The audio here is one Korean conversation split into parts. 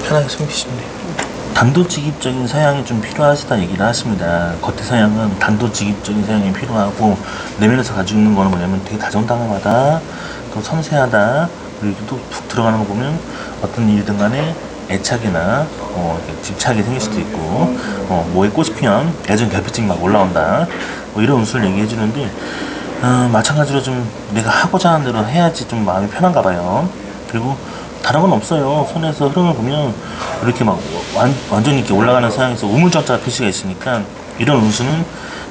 편하게 숨기시면 돼요. 단도직입적인 서양이 좀 필요하시다 얘기를 하십니다. 겉의 서양은 단도직입적인 서양이 필요하고 내면에서 가지고 있는 거는 뭐냐면 되게 다정다감하다, 또 섬세하다, 그리고 또 푹 들어가는 거 보면 어떤 일든 간에 애착이나 이렇게 집착이 생길 수도 있고 뭐에 꽃이 피면 애정 결핍증이 막 올라온다, 뭐 이런 운수를 얘기해 주는데 마찬가지로 좀 내가 하고자 하는 대로 해야지 좀 마음이 편한가 봐요. 그리고 다른 건 없어요. 손에서 흐름을 보면 이렇게 막 완전히 이렇게 올라가는 상황에서 우물정자 표시가 있으니까 이런 운수는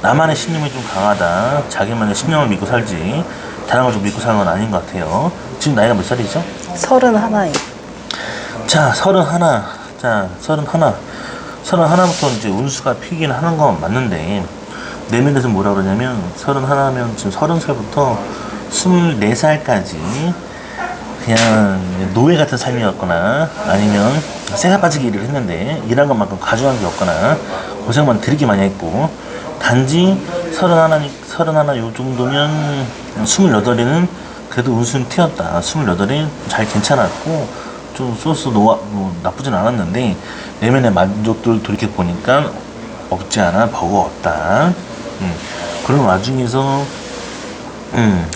나만의 신념이 좀 강하다, 자기만의 신념을 믿고 살지 다른 걸 좀 믿고 사는 건 아닌 것 같아요. 지금 나이가 몇 살이죠? 31이요. 자, 31. 자, 31. 31부터 이제 운수가 피긴 하는 건 맞는데, 내면에서 뭐라 그러냐면, 31면 지금 30살부터 24살까지 그냥 노예 같은 삶이었거나, 아니면 쇠가 빠지기 일을 했는데, 일한 것만큼 가져간 게 없거나, 고생만 되게 많이 했고, 단지 31 요 정도면 28에는 그래도 운수는 튀었다. 28에 잘 괜찮았고, 좀 소스 뭐 나쁘진 않았는데, 내면의 만족도를 돌이켜보니까 없지 않아 버거웠다. 그런 와중에서,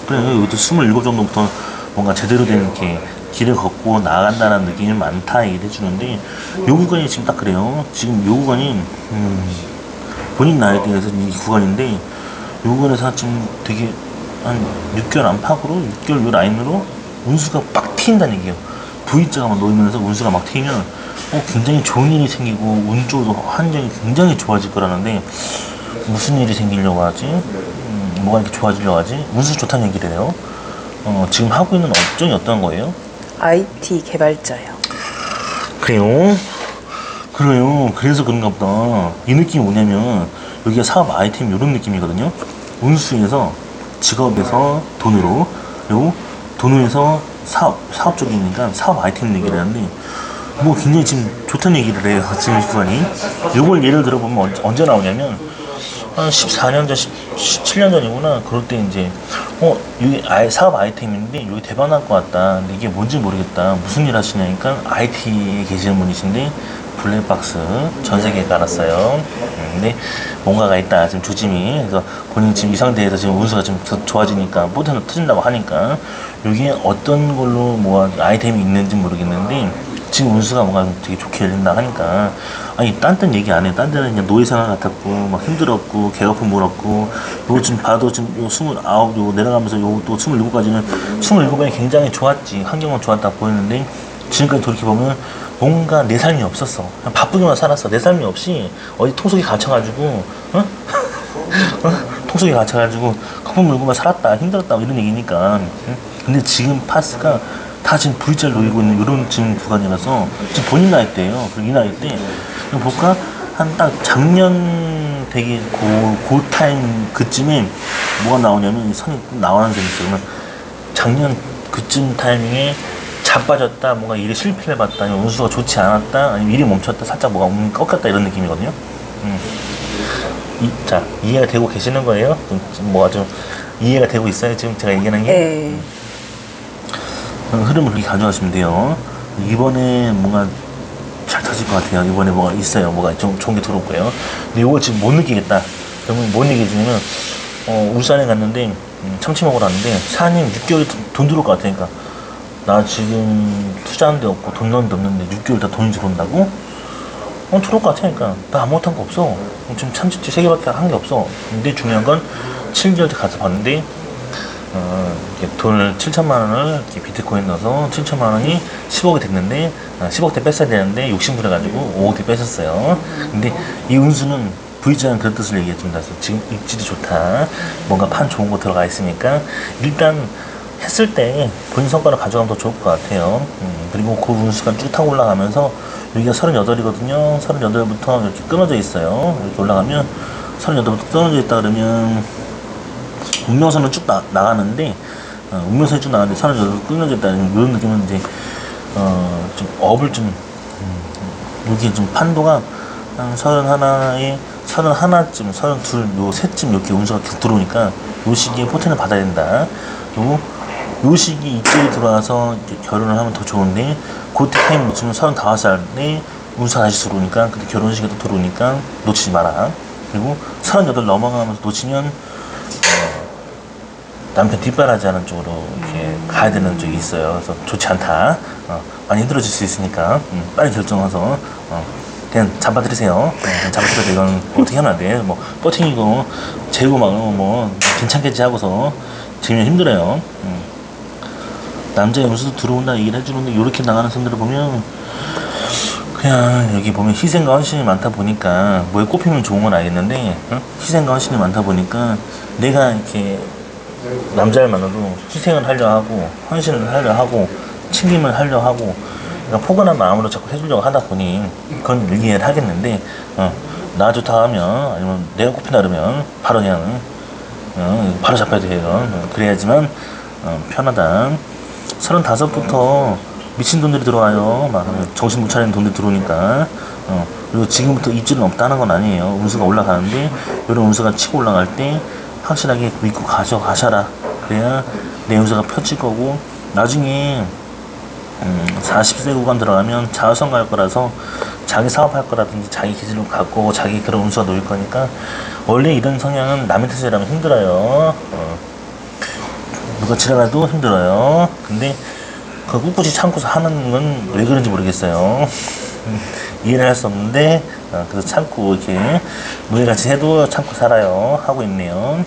그래, 이것도 27 정도부터 뭔가 제대로 된 이렇게 길을 걷고 나아간다는 느낌이 많다 얘기를 해주는데, 요 구간이 지금 딱 그래요. 지금 요 구간이, 본인 나이대에서 이 구간인데, 요 구간에서 지금 되게 한 6개월 안팎으로, 6개월 요 라인으로 운수가 빡 튀인다는 얘기예요. V자가 막 놓이면서 운수가 막 튀면 굉장히 좋은 일이 생기고 운 쪽도 환경이 굉장히 좋아질 거라는데, 무슨 일이 생기려고 하지? 뭐가 이렇게 좋아지려고 하지? 운수 좋다는 얘기를 해요. 지금 하고 있는 업종이 어떤 거예요? IT 개발자요. 그래요? 그래요. 그래서 그런가 보다. 이 느낌이 뭐냐면, 여기가 사업 아이템 이런 느낌이거든요. 운수에서, 직업에서 돈으로, 그리고 돈에서 사업 쪽이니까 사업 아이템 얘기를 하는데, 뭐 굉장히 지금 좋다는 얘기를 해요. 지금 구간이. 요걸 예를 들어보면 언제 나오냐면, 한 14년 전, 17년 전이구나. 그럴 때 이제, 여기 사업 아이템인데, 여기 대박 날 것 같다. 근데 이게 뭔지 모르겠다. 무슨 일 하시냐니까, IT에 계시는 분이신데, 블랙박스 전 세계에 깔았어요. 근데 뭔가가 있다. 지금 조짐이. 그래서 본인 지금 이 상태에서 지금 운수가 좀 더 좋아지니까, 포텐을 터진다고 하니까, 여기에 어떤 걸로 뭐 아이템이 있는지 모르겠는데, 지금 운수가 뭔가 되게 좋게 열린다 하니까, 아니 딴 데는 얘기 안 해. 딴 데는 그냥 노예 생활 같았고 막 힘들었고 개가품 물었고, 요거 지금 봐도 지금 요 29, 요 내려가면서 요 또 27까지는 27에 굉장히 좋았지. 환경은 좋았다 보였는데, 지금까지 돌이켜보면 뭔가 내 삶이 없었어. 그냥 바쁘게만 살았어. 내 삶이 없이 어디 통속에 갇혀가지고, 통속에 갇혀가지고 거품 물고만 살았다, 힘들었다, 이런 얘기니까. 근데 지금 파스가 다 지금 V자를 놓이고 있는 이런 지금 구간이라서, 지금 본인 나이 때예요. 그리고 이 나이 때 이거 볼까? 한 딱 작년 되게 고 타임 그쯤에 뭐가 나오냐면, 이 선이 나오는 점이 있어요. 작년 그쯤 타이밍에 자빠졌다, 뭔가 일에 실패를 봤다, 아니면 운수가 좋지 않았다, 아니면 일이 멈췄다, 살짝 뭐가 꺾였다, 이런 느낌이거든요. 자, 이해가 되고 계시는 거예요? 뭐가 좀 이해가 되고 있어요? 지금 제가 얘기하는 게? 네. 흐름을 그렇게 가져가시면 돼요. 이번에 뭔가 잘 터질 것 같아요. 이번에 뭐가 있어요. 뭐가 좀 좋은 게 들어올 거예요. 근데 이걸 지금 못 느끼겠다. 그러면 뭔 얘기 중에는, 울산에 갔는데, 참치 먹으러 왔는데, 사장님 6개월 돈 들어올 것 같으니까, 나 지금 투자한 데 없고 돈 넣은 데 없는데 6개월 다 돈이 들어온다고? 들어올 것 같으니까. 나 아무것도 한 거 없어. 지금 참치집 3개밖에 한 게 없어. 근데 중요한 건 7개월 가서 봤는데, 이렇게 돈을 7천만 원을 이렇게 비트코인 넣어서 7천만 원이 10억이 됐는데, 10억대 뺐어야 되는데 욕심 부려가지고 5억대 뺐었어요. 근데 이 운수는 V자는 그런 뜻을 얘기해준다. 지금 입지도 좋다. 뭔가 판 좋은 거 들어가 있으니까 일단 했을 때 본인 성과를 가져가면 더 좋을 것 같아요. 그리고 그 운수가 쭉 타고 올라가면서, 여기가 38이거든요. 38부터 이렇게 끊어져 있어요. 이렇게 올라가면 38부터 끊어져 있다 그러면 운명선은 쭉 나가는데, 운명선이 쭉 나가는데 38부터 끊어져 있다는 이런 느낌은 이제, 좀 업을 좀, 여기 좀 판도가 한 31쯤, 32, 요 셋쯤 이렇게 운수가 계속 들어오니까, 요 시기에 포텐을 받아야 된다. 그리고 요 시기 이쪽에 들어와서 이제 결혼을 하면 더 좋은데 그 타임 놓치면 35살에 운수가 다시 들어오니까 근데 결혼식에 또 들어오니까 놓치지 마라. 그리고 38 넘어가면서 놓치면 남편 뒷바라지하는 쪽으로 이렇게 가야 되는 쪽이 있어요. 그래서 좋지 않다. 많이 힘들어질 수 있으니까 빨리 결정해서 그냥 잡아드리세요. 잡아드려도 이건 어떻게 하면 안 돼. 뭐 버팅이고 재고 뭐 괜찮겠지 하고서 재미는 힘들어요. 남자의 운수도 들어온다 얘기를 해주는데 이렇게 나가는 선들을 보면 그냥 여기 보면 희생과 헌신이 많다 보니까 뭐에 꼽히면 좋은 건 알겠는데 희생과 헌신이 많다 보니까 내가 이렇게 남자를 만나도 희생을 하려 하고 헌신을 하려 하고 챙김을 하려 하고 그러니까 포근한 마음으로 자꾸 해주려고 하다 보니 그건 이해를 하겠는데 나 좋다 하면 아니면 내가 꼽힌다 그러면 바로 그냥 바로 잡아야 돼요. 그래야지만 편하다. 35부터 미친 돈들이 들어와요. 막 정신 못 차리는 돈들이 들어오니까 그리고 지금부터 입질은 없다는 건 아니에요. 운수가 올라가는데 이런 운수가 치고 올라갈 때 확실하게 믿고 가셔라. 그래야 내 운수가 펴질 거고 나중에 40세 구간 들어가면 자유성 갈 거라서 자기 사업할 거라든지 자기 기질로 갖고 자기 그런 운수가 놓일 거니까 원래 이런 성향은 남의 탓을 하면 힘들어요. 누가 지나가도 힘들어요. 근데 그 꿋꿋이 참고서 하는 건 왜 그런지 모르겠어요. 이해를 할 수 없는데 그래서 참고 이렇게 노예같이 해도 참고 살아요. 하고 있네요.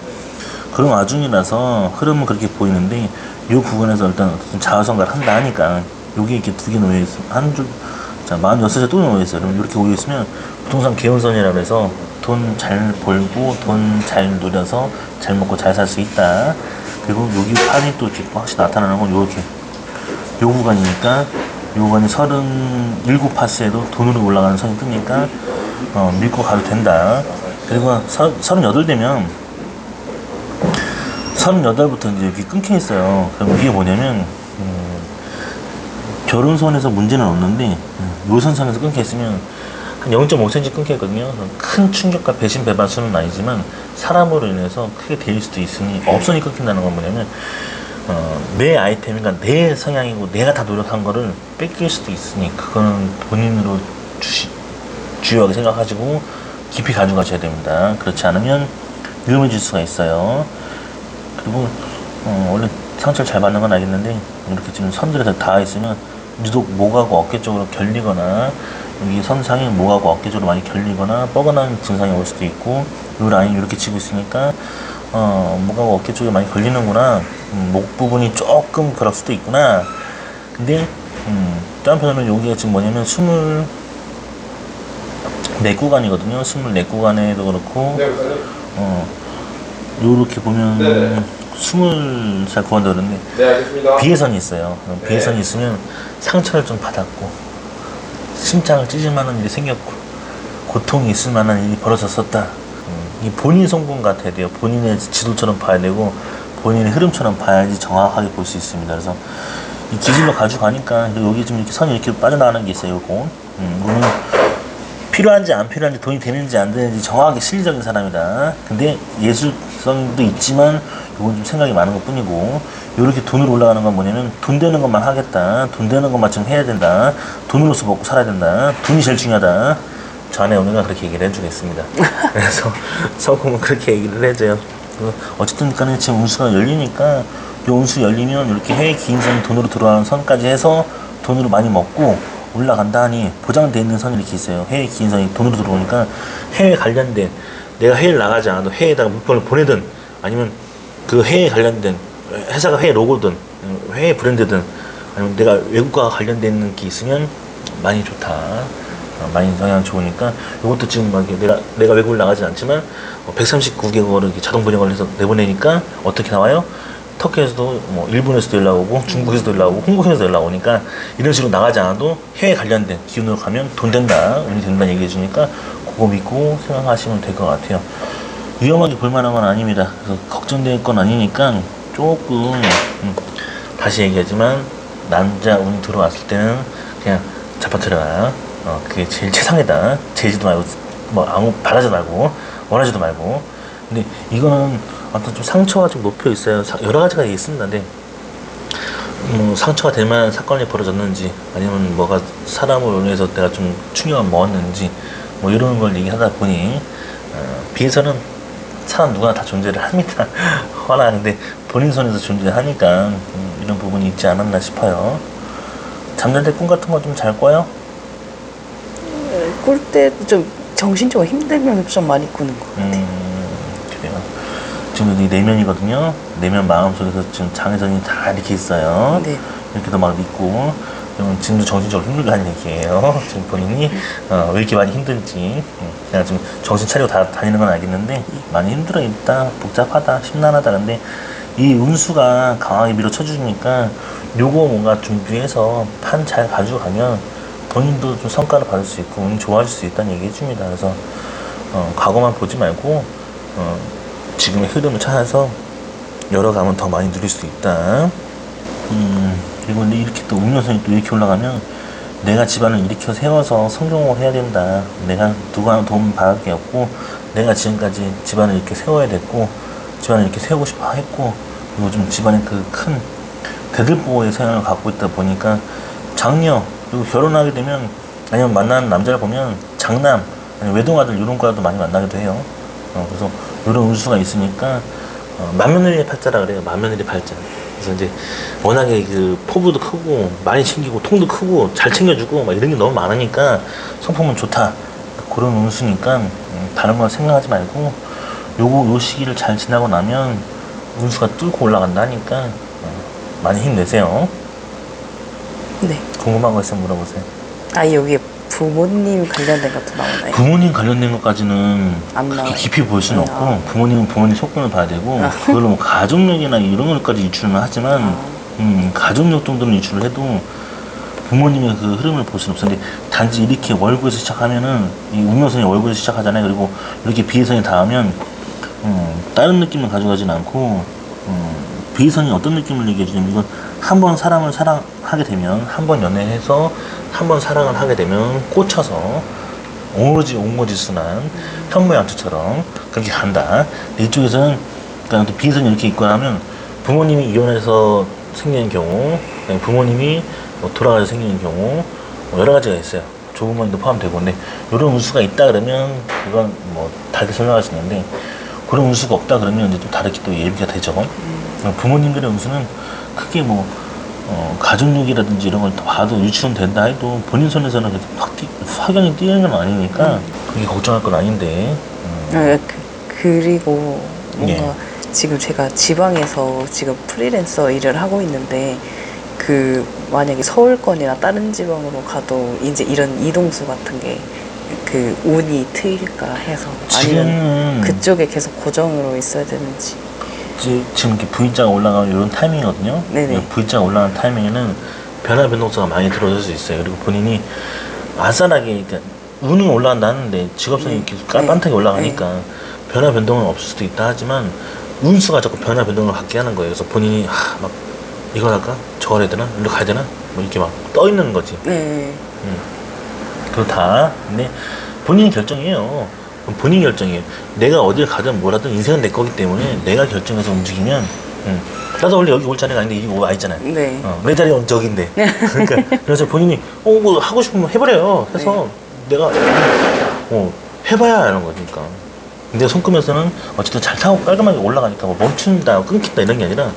그런 와중이라서 흐름은 그렇게 보이는데 이 부분에서 일단 자아성가를 한다 하니까 여기 이렇게 두 개 놓여있어 한 줄, 자 46세 또 놓여있어요. 그럼 이렇게 놓여있으면 부동산 개운선이라고 해서 돈 잘 벌고 돈 잘 누려서 잘 먹고 잘 살 수 있다. 그리고 여기 판이 또 이렇게 확실히 나타나는 건 요렇게 요 구간이니까 요 구간이 37파스에도 돈으로 올라가는 선이 뜨니까 밀고 가도 된다. 그리고 38 되면 38부터 이제 여기 끊겨 있어요. 그럼 이게 뭐냐면 결혼선에서 문제는 없는데 요 선상에서 끊겨 있으면 한 0.5cm 끊겨 있거든요. 큰 충격과 배신 배반수는 아니지만 사람으로 인해서 크게 데일 수도 있으니 업선이 끊긴다는 건 뭐냐면 내 아이템, 그러니까 내 성향이고 내가 다 노력한 거를 뺏길 수도 있으니 그거는 본인으로 주요하게 생각하시고 깊이 가져가셔야 됩니다. 그렇지 않으면 위험해질 수가 있어요. 그리고 원래 상처를 잘 받는 건 알겠는데 이렇게 지금 선들에서 닿아 있으면 유독 목하고 어깨 쪽으로 결리거나 여기 선상에 목하고 어깨 쪽으로 많이 결리거나 뻐근한 증상이 올 수도 있고 이 라인이 이렇게 치고 있으니까 목하고 어깨 쪽에 많이 걸리는구나. 목 부분이 조금 그럴 수도 있구나. 근데 또 한편으로는 여기가 지금 뭐냐면 24구간이거든요. 24구간에도 그렇고 요렇게 보면 20살 구간도 그런데 비해선이 있어요. 비해선이 있으면 상처를 좀 받았고 심장을 찢을 만한 일이 생겼고 고통이 있을 만한 일이 벌어졌었다. 이 본인 성공 같아야 돼요. 본인의 지도처럼 봐야 되고 본인의 흐름처럼 봐야지 정확하게 볼 수 있습니다. 그래서 이 기질로 가져가니까 여기 좀 이렇게 선이 이렇게 빠져나가는 게 있어요. 이거는 필요한지 안 필요한지 돈이 되는지 안 되는지 정확하게 실리적인 사람이다. 근데 예술성도 있지만 이건 좀 생각이 많은 것 뿐이고 이렇게 돈으로 올라가는 건 뭐냐면 돈 되는 것만 하겠다. 돈 되는 것만 좀 해야 된다. 돈으로서 먹고 살아야 된다. 돈이 제일 중요하다. 저 안에 오늘은 그렇게 얘기를 해주겠습니다. 그래서 성공은 그렇게 얘기를 해줘요. 어쨌든 간에 지금 운수가 열리니까 이 운수 열리면 이렇게 해외 기인선이 돈으로 들어가는 선까지 해서 돈으로 많이 먹고 올라간다 하니 보장되어 있는 선이 이렇게 있어요. 해외 기인선이 돈으로 들어오니까 해외 관련된 내가 해외를 나가지 않아도 해외에다가 물건을 보내든 아니면 그 해외 관련된 회사가 해외 로고든 해외 브랜드든 아니면 내가 외국과 관련된 있는 게 있으면 많이 좋다. 많이 영향 좋으니까 이것도 지금 막 내가 외국을 나가진 않지만 139개국어를 이렇게 자동 번역을 해서 내보내니까 어떻게 나와요? 터키에서도 뭐 일본에서도 연락 오고 중국에서도 연락 오고 홍콩에서도 연락 오니까 이런 식으로 나가지 않아도 해외 관련된 기운으로 가면 돈 된다, 운이 된다 얘기해 주니까 그거 믿고 생각하시면 될 것 같아요. 위험하게 볼 만한 건 아닙니다. 그래서 걱정될 건 아니니까 조금 다시 얘기하지만 남자 운이 들어왔을 때는 그냥 잡아들여라. 그게 제일 최상이다. 재지도 말고 뭐 아무 바라지 말고 원하지도 말고. 근데 이거는 어떤 좀 상처가 좀 높여 있어요. 여러 가지가 있습니다. 근데 뭐 상처가 될 만한 사건이 벌어졌는지 아니면 뭐가 사람을 위해서 내가 좀 충격을 먹었는지 뭐 이런 걸 얘기하다 보니 비에서는 사람 누구나 다 존재를 합니다. 허나 근데 본인 손에서 존재하니까 이런 부분이 있지 않았나 싶어요. 잠잘 때 꿈 같은 거 좀 잘 꿔요? 꿀 때 좀 정신적으로 힘들면 좀 많이 꾸는 것 같아요. 그래요. 지금 여기 내면이거든요. 내면 마음속에서 지금 장애선이 다 이렇게 있어요. 네. 이렇게도 막 있고, 그러면 지금도 정신적으로 힘들다는 얘기예요. 지금 본인이 왜 이렇게 많이 힘든지. 그냥 지금 정신 차리고 다니는 건 알겠는데 많이 힘들어 있다, 복잡하다, 심란하다. 근데 이 운수가 강하게 밀어쳐주니까 요거 뭔가 준비해서 판 잘 가지고 가면 본인도 좀 성과를 받을 수 있고 운이 좋아질 수 있다는 얘기 해줍니다. 그래서 과거만 보지 말고 지금의 흐름을 찾아서 열어가면 더 많이 누릴 수 있다. 그리고 근데 이렇게 또 운명선이 또 이렇게 올라가면 내가 집안을 일으켜 세워서 성공을 해야 된다. 내가 누구나 도움 받을 게 없고 내가 지금까지 집안을 이렇게 세워야 됐고 집안을 이렇게 세우고 싶어 했고 그리고 좀 집안에 그 큰 대들보의 성향을 갖고 있다 보니까 장녀 그리고 결혼하게 되면 아니면 만나는 남자를 보면 장남 아니면 외동아들 이런 과도 많이 만나기도 해요. 그래서 이런 운수가 있으니까 만며느리의 팔자라 그래요. 만며느리 팔자. 그래서 이제 워낙에 그 포부도 크고 많이 챙기고 통도 크고 잘 챙겨주고 막 이런 게 너무 많으니까 성품은 좋다. 그런 운수니까 다른 거 생각하지 말고 요 시기를 잘 지나고 나면 운수가 뚫고 올라간다 하니까 많이 힘내세요. 네. 궁금한 거 있으면 물어보세요. 아, 여기에 부모님 관련된 것도 나오나요? 부모님 관련된 것까지는 안 그렇게 나와요. 깊이 볼 수는 없고 부모님은 부모님 속편을 봐야 되고 그걸로 뭐 가족력이나 이런 것까지 유출은 하지만 가족력 정도는 유출을 해도 부모님의 그 흐름을 볼 수는 없어. 근데 단지 이렇게 월구에서 시작하면은 이 운명선이 월구에서 시작하잖아요. 그리고 이렇게 비회선이 닿으면 다른 느낌을 가져가진 않고 비회선이 어떤 느낌을 얘기해 주냐면 이건 한 번 사람을 사랑하게 되면 한 번 연애해서 한 번 사랑을 하게 되면 꽂혀서 오로지 온거지순한 현모양처처럼 그렇게 간다. 근데 이쪽에서는 그러니까 비회선이 이렇게 있고 나면 부모님이 이혼해서 생기는 경우 부모님이 뭐 돌아가서 생기는 경우 뭐 여러 가지가 있어요. 좋은 면도 포함되고 근데 이런 운수가 있다 그러면 그건 뭐 다르게 설명할 수 있는데 그런 운수가 없다 그러면 이제 좀 다르게 또 예비가 되죠. 부모님들의 운수는 크게 뭐 가족력이라든지 이런 걸 봐도 유출은 된다 해도 본인 손에서는 확연히 뛰는 건 아니니까 그게 걱정할 건 아닌데 그리고 뭔가 예. 지금 제가 지방에서 지금 프리랜서 일을 하고 있는데 그 만약에 서울권이나 다른 지방으로 가도 이제 이런 이동수 같은 게 그 운이 트일까 해서 아니면 그쪽에 계속 고정으로 있어야 되는지. 지금 이렇게 V자가 올라가는 이런 타이밍이거든요. 네네. V자가 올라가는 타이밍에는 변화 변동성가 많이 들어올 수 있어요. 그리고 본인이 아싸라게 그러니까 운은 올라간다는데 직업성이 이렇게 빤하게 올라가니까 변화 변동은 없을 수도 있다 하지만 운수가 자꾸 변화 변동을 갖게 하는 거예요. 그래서 본인이 막 이걸 할까? 저걸 해야 되나? 일로 가야 되나? 뭐 이렇게 막 떠 있는 거지. 네. 그렇다. 근데 본인이 결정이에요. 본인 결정이에요. 내가 어딜 가든 뭘 하든 인생은 내 거기 때문에 내가 결정해서 움직이면 나도 원래 여기 올 자리가 아닌데 여기 와 있잖아요. 네. 내 자리가 저긴데. 그러니까 그래서 본인이 뭐 하고 싶으면 해버려요. 해서 내가 해봐야 하는 거니까. 근데 손금에서는 어쨌든 잘 타고 깔끔하게 올라가니까 뭐 멈춘다, 끊긴다 이런 게 아니라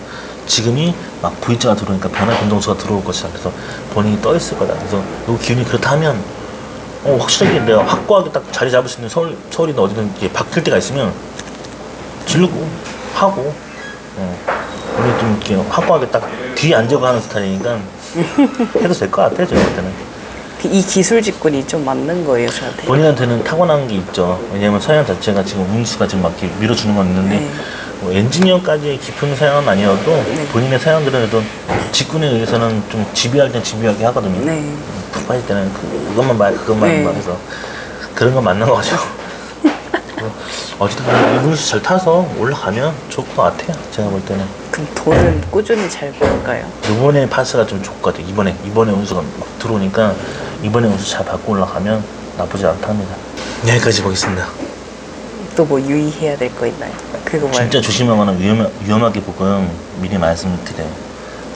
지금이 막 V자가 들어오니까 변화 변동수가 들어올 것이다. 그래서 본인이 떠 있을 거다. 그래서 이 기운이 그렇다 하면 확실하게 내가 확고하게 딱 자리 잡을 수 있는 서울이나 어디든 이렇게 바뀔 때가 있으면 지르고 하고 우리 좀 이렇게 확고하게 딱 뒤에 앉아가 하는 스타일이니까 해도 될 것 같아요. 제가 볼 때는 이 기술 직군이 좀 맞는 거예요, 저한테. 본인한테는 타고난 게 있죠. 왜냐면 서양 자체가 지금 운수가 지금 막 이렇게 밀어주는 건 있는데 뭐 엔지니어까지 깊은 서양은 아니어도 본인의 서양들은 그래도 직군에 의해서는 좀 지배할 땐 지배하게 하거든요. 네. 푹 빠질 때는 그것만 봐, 그것만 봐 해서 그런 건 맞는 거 같죠. 어쨌든 이 운수 잘 타서 올라가면 좋을 것 같아요. 제가 볼 때는. 그럼 돈은 꾸준히 잘 벌까요? 이번에 파스가 좀 좋을 것 같아요. 이번에 운수가 막 들어오니까 이번에 운수 잘 받고 올라가면 나쁘지 않답니다. 여기까지 보겠습니다. 또 뭐 유의해야 될 거 있나요? 그거 말고. 진짜 조심하거나 위험하게 보고요. 미리 말씀을 드려요.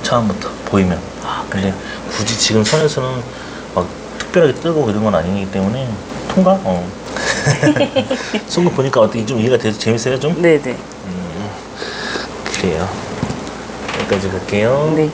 처음부터. 보이면. 근데 굳이 지금 선에서는 막 특별하게 뜨고 이런 건 아니기 때문에 통과? 속을 보니까 어떻게 좀 이해가 돼서 재밌어요 좀? 네네. 그래요. 여기까지 갈게요. 네.